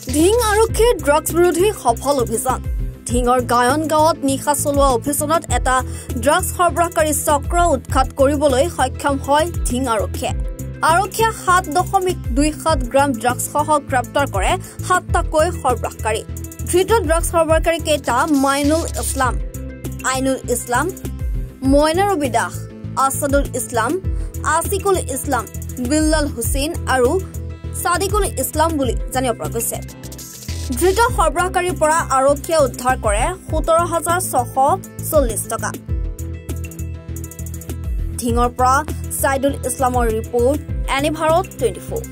ঢিং আৰক্ষীৰ ড্ৰাগছ বিৰোধী সফল অভিযান ঢিঙৰ গায়ন গাঁৱত নিশা চলোৱা অভিযানত এটা ড্ৰাগছ সৰবৰাহকাৰী চক্ৰ উৎখাত কৰিবলৈ সক্ষম হয় ঢিং আৰক্ষীয়ে। আৰক্ষীয়ে 7.27 গ্ৰাম ড্ৰাগছসহ গ্ৰেপ্তাৰ কৰে 7টাকৈ সৰবৰাহকাৰী। ধৃত ড্ৰাগছ সৰবৰাহকাৰী কেইটা মাইনুল ইছলাম, আইনুল ইছলাম, মইনা ৰবি দাস, আছাদুল ইছলাম, আসিকুল ইছলাম, বিল্লাল হুছেইন আৰু সাদিকুল ইছলাম বুলি জানিব পৰা গৈছে। ধৃত সৰবৰাহকাৰীৰ পৰা আৰক্ষীয়ে উদ্ধাৰ কৰে 17,640 টকা। ঢিঙৰ পৰা সাইদুল ইছলামৰ ৰিপৰ্ট, এনি ভাৰত 24।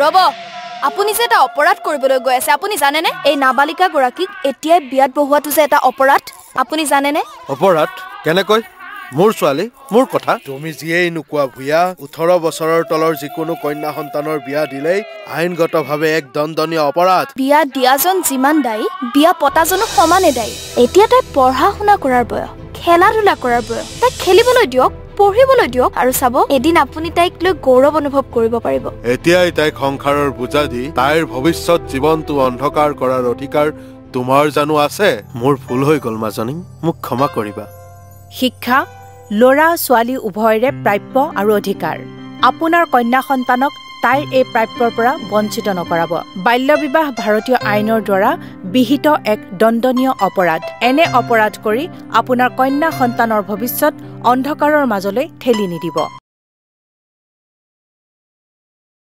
ৰব, আপুনি যে এটা অপৰাধ কৰিবলৈ গৈ আছে, আপুনি জানেনে? এই নাবালিকা গৰাকীক এতিয়াই বিয়াত বহোৱাটো যে এটা অপৰাধ, আপুনি জানেনে? অপৰাধ কেনেকৈ? মোৰ ছোৱালী, মোৰ কথা। তুমি যিয়েই নোকোৱা ভূঞা, 18 বছৰৰ তলৰ যিকোনো কন্যা সন্তানৰ বিয়া দিলেই আইনগতভাৱে এক দণ্ডনীয় অপৰাধ। বিয়া দিয়াজন যিমান দায়ী, বিয়া পতাজনো সমানে দায়ী। এতিয়া তাই পঢ়া শুনা কৰাৰ বয়স, খেলা ধূলা কৰাৰ বয়স। তাইক খেলিবলৈ দিয়ক, পঢ়িবলৈ দিয়ক, আৰু চাব এদিন আপুনি তাইক লৈ গৌৰৱ অনুভৱ কৰিব পাৰিব। এতিয়াই তাইক সংসাৰৰ বোজা দি তাইৰ ভৱিষ্যত জীৱনটো অন্ধকাৰ কৰাৰ অধিকাৰ তোমাৰ জানো আছে? মোৰ ভুল হৈ গ'ল মাজনী, মোক ক্ষমা কৰিবা। শিক্ষা ল'ৰা ছোৱালী উভয়ৰে প্ৰাপ্য আৰু অধিকাৰ। আপোনাৰ কন্যা সন্তানক তাইৰ এই প্ৰাপ্যৰ পৰা বঞ্চিত নকৰাব। বাল্য বিবাহ ভাৰতীয় আইনৰ দ্বাৰা বিহিত এক দণ্ডনীয় অপৰাধ। এনে অপৰাধ কৰি আপোনাৰ কন্যা সন্তানৰ ভৱিষ্যত অন্ধকাৰৰ মাজলৈ ঠেলি নিদিব।